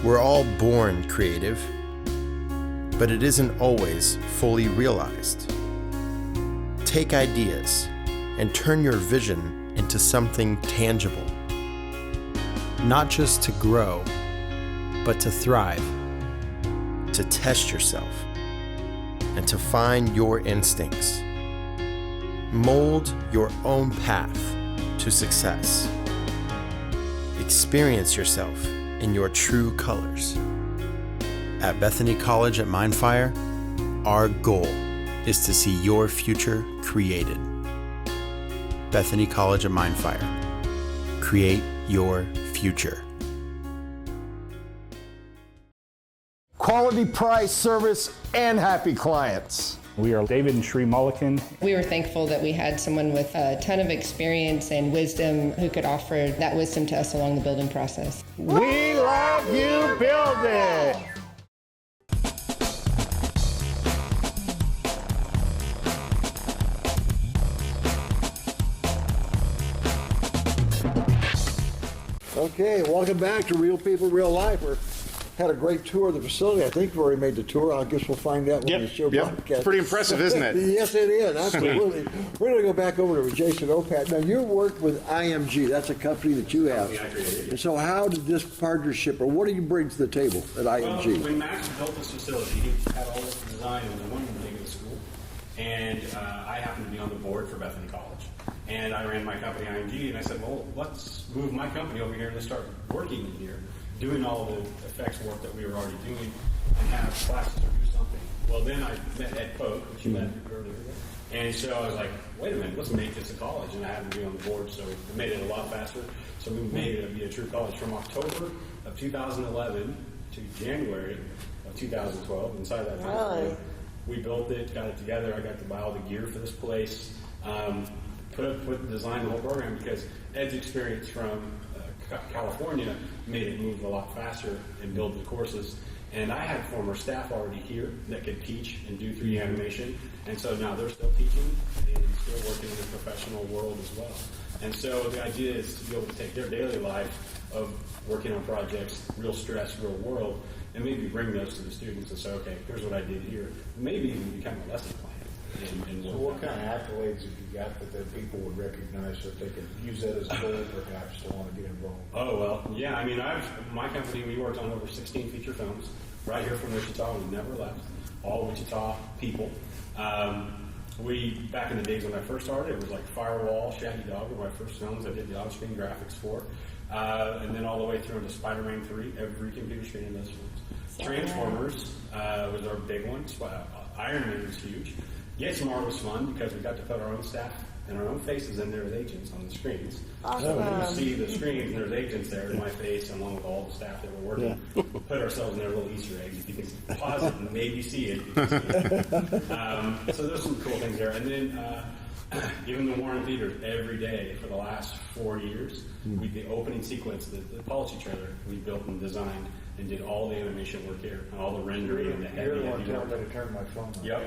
We're all born creative, but it isn't always fully realized. Take ideas and turn your vision into something tangible. Not just to grow, but to thrive, to test yourself, and to find your instincts. Mold your own path to success. Experience yourself in your true colors. At Bethany College at Mindfire, our goal is to see your future created. Bethany College at Mindfire. Create your future. Quality price, service, and happy clients. We are David and Sheree Mulliken. We were thankful that we had someone with a ton of experience and wisdom who could offer that wisdom to us along the building process. We love You Build It! Okay, welcome back to Real People, Real Life. We had a great tour of the facility. I think we've already made the tour. I guess we'll find out when the show broadcasts. It's pretty impressive, isn't it? Yes, it is. Absolutely. We're going to go back over to Jason Opat. Now, you worked with IMG. That's a company that you have. And so how did this partnership, or what do you bring to the table at IMG? Well, when Max built this facility, he had all this design and wanted to take it to school. And I happened to be on the board for Bethany College. And I ran my company, IMG, and I said, well, let's move my company over here and let's start working in here, doing all the effects work that we were already doing, and have classes or do something. Well, then I met Ed Pope, which you met earlier. And so I was like, wait a minute, let's make this a college. And I happened to be on the board, so it made it a lot faster. So we made it be a true college from October of 2011 to January of 2012. Inside that time frame, we built it, got it together. I got to buy all the gear for this place. Put design the whole program because Ed's experience from California made it move a lot faster and build the courses. And I had former staff already here that could teach and do 3D animation. And so now they're still teaching and still working in the professional world as well. And so the idea is to be able to take their daily life of working on projects, real stress, real world, and maybe bring those to the students and say, okay, here's what I did here. Maybe even become a lesson plan. So what kind of accolades have you got that people would recognize so that they can use that as a goal perhaps to want to get involved? Oh, well, yeah, I mean, my company, we worked on over 16 feature films right here from Wichita. We never left. All Wichita people. Back in the days when I first started, it was like Firewall, Shaggy Dog were my first films I did the on-screen graphics for. And then all the way through into Spider-Man 3, every computer screen in those films. Transformers was our big one. Iron Man was huge. Get Smart was fun because we got to put our own staff and our own faces in there as agents on the screens. Awesome. So when you see the screens and there's agents there, my face along with all the staff that were working, put ourselves in their little Easter eggs. If you can pause it and maybe see it, you can see it. So there's some cool things there. And then even the Warren Theaters every day for the last 4 years, the opening sequence, the policy trailer, we built and designed and did all the animation work here, and all the rendering and the heavy. You're the one telling me to turn my phone on. Yep.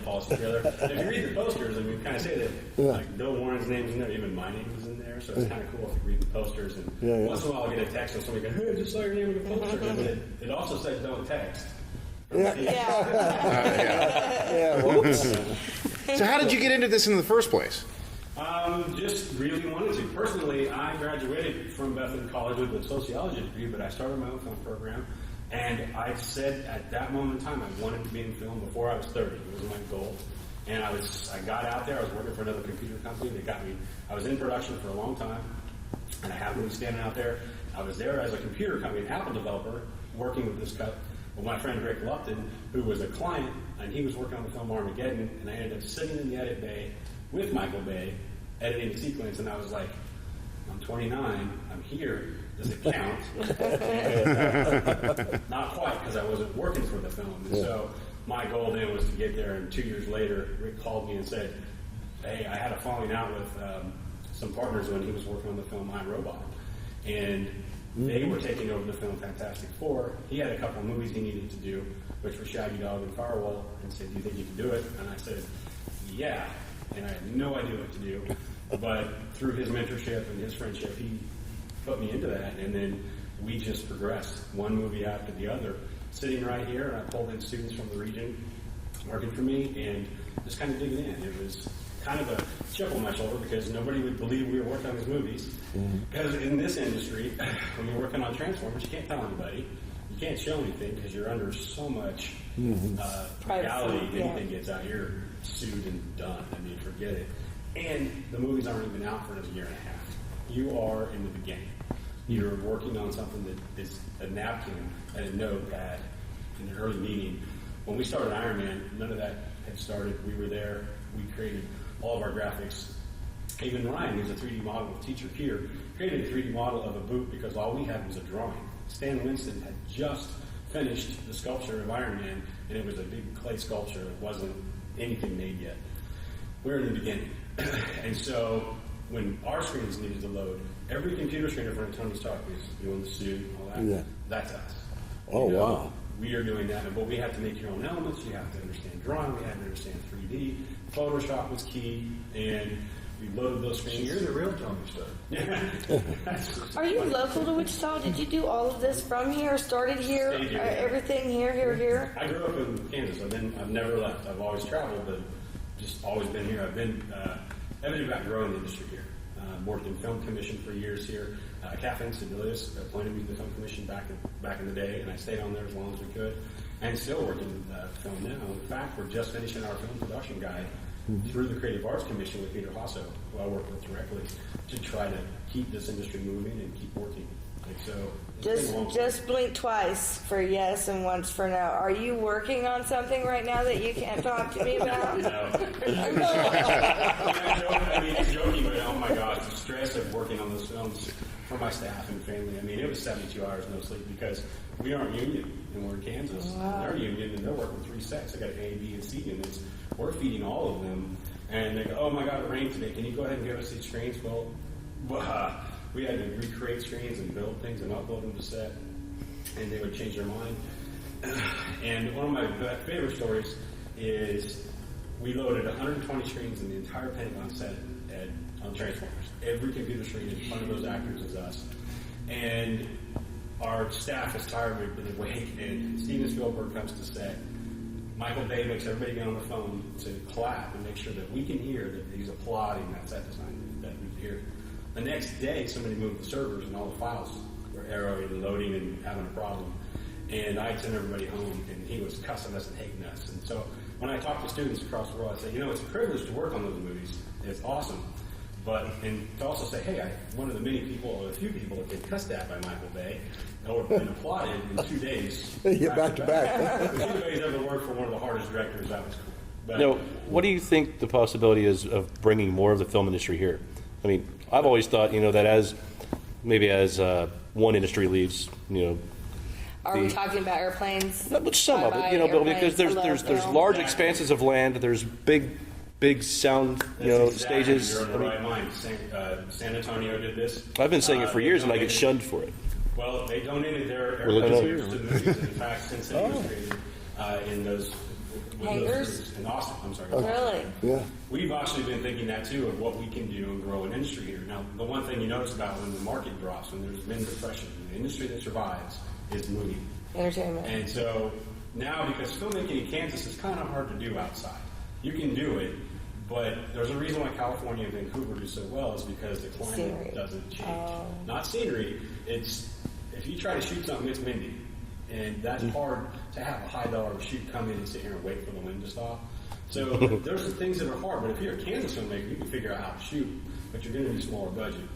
Policy trailer. And if you read the posters, I mean, kind of say that like Bill Warren's name's in there, even my name is in there, so it's kind of cool if you read the posters. And once in a while, I get a text from somebody going, "Hey, I just saw your name in the poster," but it also says don't text. So how did you get into this in the first place? Just really wanted to. Personally, I graduated from Bethany College with a sociology degree, but I started my own film program. And I said at that moment in time, I wanted to be in film before I was 30. It was my goal. And I got out there. I was working for another computer company that got me. I was in production for a long time, and I happened to be standing out there. I was there as a computer company, an Apple developer, working with with my friend Rick Lupton, who was a client, and he was working on the film Armageddon. And I ended up sitting in the edit bay with Michael Bay, editing the sequence, and I was like, I'm 29. I'm here. Does it count? Not quite, because I wasn't working for the film. And so my goal then was to get there, and 2 years later, Rick called me and said, hey, I had a falling out with some partners when he was working on the film I, Robot. And they were taking over the film Fantastic Four. He had a couple of movies he needed to do, which were Shaggy Dog and Firewall, and said, do you think you can do it? And I said, yeah. And I had no idea what to do. But through his mentorship and his friendship, he put me into that, and then we just progressed one movie after the other. Sitting right here, and I pulled in students from the region working for me, and just kind of digging in. It was kind of a chip on my shoulder because nobody would believe we were working on these movies. Because in this industry, when you're working on Transformers, you can't tell anybody. You can't show anything because you're under so much legality. Anything gets out, you're sued and done. I mean, forget it. And the movies aren't even out for another year and a half. You are in the beginning. You're working on something that is a napkin and a notepad in an early meeting. When we started Iron Man, none of that had started. We were there. We created all of our graphics. Even Ryan, who's a 3D model teacher here, created a 3D model of a boot because all we had was a drawing. Stan Winston had just finished the sculpture of Iron Man, and it was a big clay sculpture. It wasn't anything made yet. We were in the beginning. And so when our screens needed to load, every computer screen in front of Tony Stark was doing the suit and all that. That's us. Oh, wow. We are doing that, but we have to make your own elements. You have to understand drawing. We have to understand 3D. Photoshop was key, and we loaded those screens. You're the real Tony Stark. Are you local to Wichita? Did you do all of this from here? Started here? Everything here? I grew up in Kansas. I've never left. I've always traveled, but just always been here. I've been everything about growing the industry here. Worked in film commission for years here. Kathleen Sebelius appointed me to the film commission back in the day, and I stayed on there as long as we could. And still working film now. In fact, we're just finishing our film production guide through the Creative Arts Commission with Peter Hasso, who I work with directly, to try to keep this industry moving and keep working. Just blink twice for yes and once for no. Are you working on something right now that you can't talk to me about? No. I mean, it's joking, but oh my gosh, the stress of working on those films for my staff and family. I mean, it was 72 hours no sleep because we aren't union and we're in Kansas. Wow. They're union and they're working 3 sets. They got A, B, and C units. We're feeding all of them. And they go, oh my God, it rained today. Can you go ahead and give us these screens? Well, we had to recreate screens and build things and upload them to set, and they would change their mind. And one of my favorite stories is we loaded 120 screens in the entire Pentagon set on Transformers. Every computer screen in front of those actors is us. And our staff is tired, we've been awake, and Steven Spielberg comes to set. Michael Bay makes everybody get on the phone to clap and make sure that we can hear that he's applauding that set design, that we hear. The next day, somebody moved the servers and all the files were erroring and loading and having a problem. And I'd send everybody home, and he was cussing us and hating us. And so when I talk to students across the world, I say, it's a privilege to work on those movies. It's awesome. And to also say, hey, I'm one of the many people, or a few people that get cussed at by Michael Bay, or been applauded in 2 days. Yeah, back to back. If anybody's ever worked for one of the hardest directors, that was cool. But, Now, what do you think the possibility is of bringing more of the film industry here? I mean, I've always thought, that as one industry leaves, Are we talking about airplanes? some of it, but because there's large expanses of land, there's big sound, stages. You're in the right mind. San Antonio did this. I've been saying it for years, and I get shunned for it. Well, they donated their We're to the movies. In fact, Sin City was created in those hangars in Austin. I'm sorry. Really? Yeah. We've actually been thinking that too of what we can do and grow an industry here. Now, the one thing you notice about when the market drops, when there's been depression, the industry that survives is movie entertainment. And so now, because filmmaking in Kansas is kind of hard to do outside, you can do it. But there's a reason why California and Vancouver do so well is because the climate Scenery. doesn't change. Not scenery. It's if you try to shoot something, it's windy, and that's hard to have a high dollar shoot come in and sit here and wait for the wind to stop. So there's some things that are hard. But if you're a Kansas filmmaker, you can figure out how to shoot, but you're going to need a smaller budget.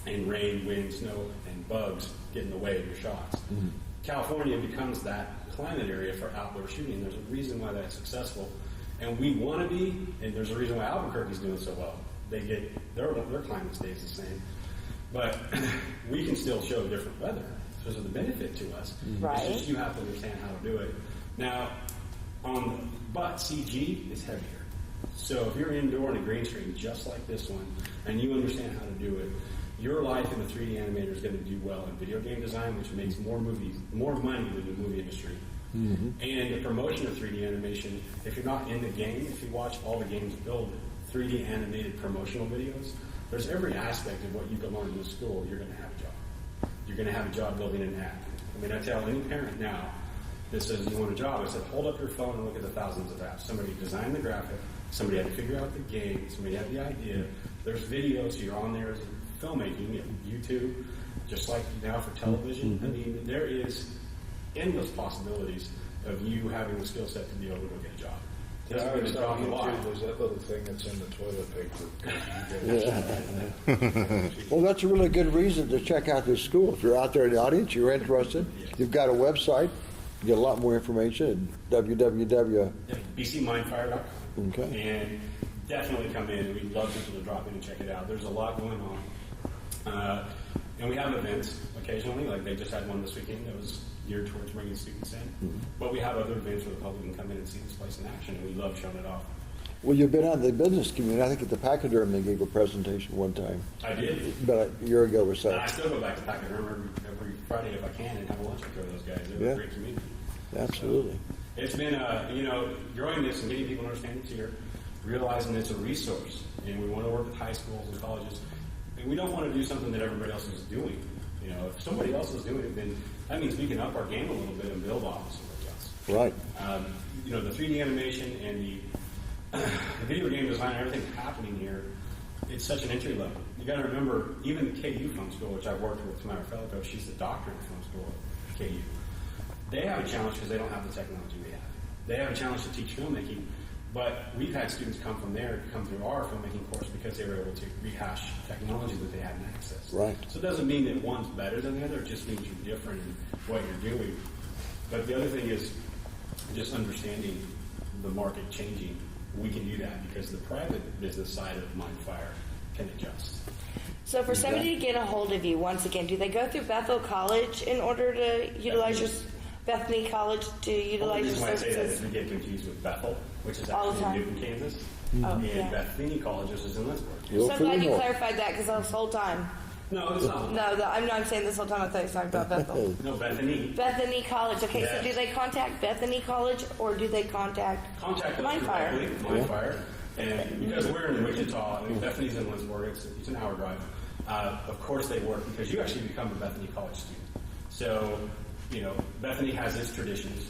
And rain, wind, snow, and bugs get in the way of your shots. California becomes that climate area for outdoor shooting. There's a reason why that's successful. And we want to be, and there's a reason why Albuquerque's doing so well. They get their climate stays the same, but we can still show different weather. So there's a benefit to us. Right. It's just you have to understand how to do it. Now, but CG is heavier. So if you're indoor in a green screen just like this one, and you understand how to do it, your life in the 3D animator is going to do well in video game design, which makes more money than the movie industry. And the promotion of 3D animation, if you're not in the game, if you watch all the games build 3D animated promotional videos, there's every aspect of what you can learn in the school, you're going to have a job. You're going to have a job building an app. I mean, I tell any parent now that says you want a job, I said, hold up your phone and look at the thousands of apps. Somebody designed the graphic, somebody had to figure out the game, somebody had the idea. There's videos, so you're on there as filmmaking, YouTube, just like now for television. I mean, there is endless possibilities of you having the skill set to be able to go get a job. Yeah, I was on YouTube, there's that little thing that's in the toilet paper. Well, that's a really good reason to check out this school. If you're out there in the audience, you're interested, you've got a website, you get a lot more information at bcmindfire.com. Okay. And definitely come in. We'd love people to drop in and check it out. There's a lot going on. And we have events occasionally, like they just had one this weekend that was geared towards bringing students in. But we have other events where the public can come in and see this place in action, and we love showing it off. Well, you've been out in the business community. I think at the Pachyderm they gave a presentation one time. I did. About a year ago or so. And I still go back to Pachyderm every Friday if I can and have a lunch with those guys. They're a great community. Absolutely. So it's been, growing this and getting people to understand it's here, realizing it's a resource, and we want to work with high schools and colleges. And we don't want to do something that everybody else is doing. If somebody else is doing it, then that means we can up our game a little bit and build off of somebody else. Right. The 3D animation and the video game design, everything happening here, it's such an entry level. You got to remember, even the KU Film School, which I've worked with my fellow coach, she's the doctor of film school at KU. They have a challenge because they don't have the technology we have. They have a challenge to teach filmmaking, but we've had students come from there, come through our filmmaking course because they were able to rehash technology that they hadn't accessed. Right. So it doesn't mean that one's better than the other, it just means you're different in what you're doing. But the other thing is just understanding the market changing. We can do that because the private business side of Mindfire can adjust. So for somebody to get a hold of you, once again, do they go through Bethel College in order to utilize your Bethany College to utilize your services? The reason why I say that is we get confused with Bethel, which is actually in Newton, Kansas, and Bethany College is in Lynchburg. So I'm glad you clarified that because this whole time No, it's not. No, I'm not saying this whole time. I thought you were talking about Bethel. No, Bethany. Bethany College. Okay, Yes. so do they contact Bethany College or do they contact Mindfire? Mindfire. And because we're in Wichita, I mean, Bethany's in Lindsborg, it's an hour drive. Of course they work because you actually become a Bethany College student. So, Bethany has its traditions.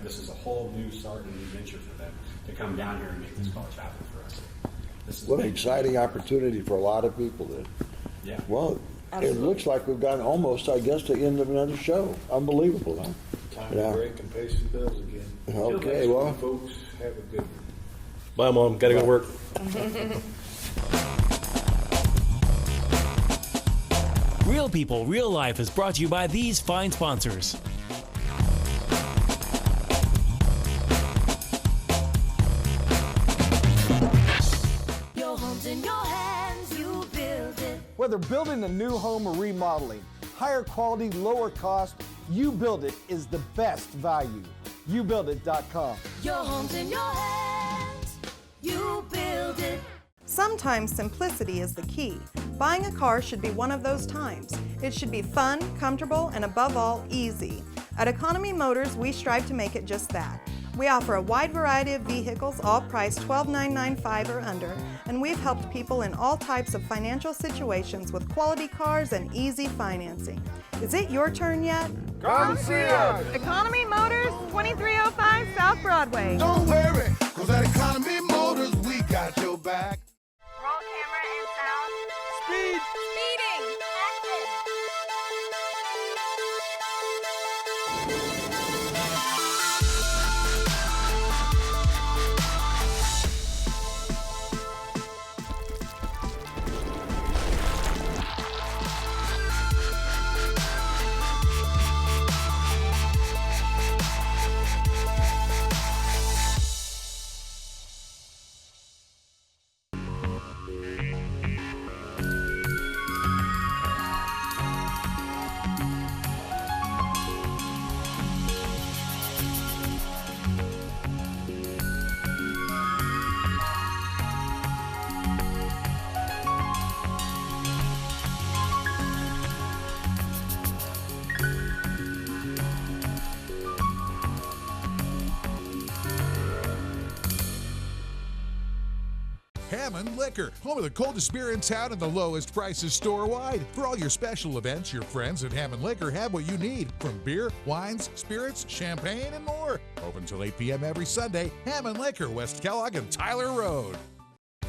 This is a whole new start and new venture for them to come down here and make this college happen for us. What an exciting opportunity for a lot of people then. Yeah. Well, Absolutely. it looks like we've gotten almost, I guess, to the end of another show. Unbelievable, huh? Time to break and pay some bills again. Okay, well. Folks, have a good one. Bye, Mom. Gotta go to work. Real People, Real Life is brought to you by these fine sponsors. Your home's in your hands, you build it. Whether building a new home or remodeling, higher quality, lower cost, You Build It is the best value. YouBuildIt.com. Your home's in your hands, you build it. Sometimes simplicity is the key. Buying a car should be one of those times. It should be fun, comfortable, and above all, easy. At Economy Motors, we strive to make it just that. We offer a wide variety of vehicles, all priced $12,995 or under, and we've helped people in all types of financial situations with quality cars and easy financing. Is it your turn yet? Come see us. Economy Motors, 2305 South Broadway. Don't worry, cause at Economy Motors, we got your back. Roll camera and sound. Speed. Speeding. Hammond Liquor, home of the coldest beer in town and the lowest prices store-wide. For all your special events, your friends at Hammond Liquor have what you need, from beer, wines, spirits, champagne, and more. Open till 8 p.m. every Sunday. Hammond Liquor, West Kellogg and Tyler Road.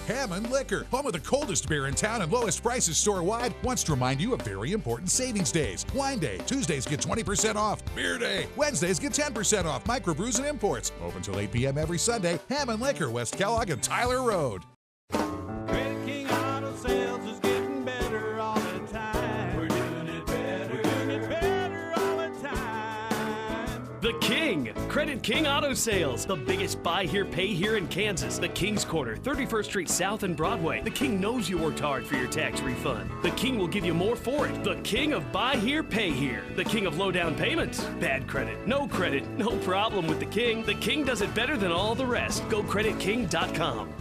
Hammond Liquor, home of the coldest beer in town and lowest prices store-wide, wants to remind you of very important savings days. Wine Day, Tuesdays get 20% off. Beer Day, Wednesdays get 10% off. Microbrews and imports. Open till 8 p.m. every Sunday. Hammond Liquor, West Kellogg and Tyler Road. Credit King Auto Sales is getting better all the time. We're doing it better. We're doing it better all the time. The King, Credit King Auto Sales, the biggest buy here, pay here in Kansas. The King's Corner, 31st Street South and Broadway. The King knows you worked hard for your tax refund. The King will give you more for it. The King of buy here, pay here. The King of low down payments. Bad credit, no problem with the King. The King does it better than all the rest. Go creditking.com.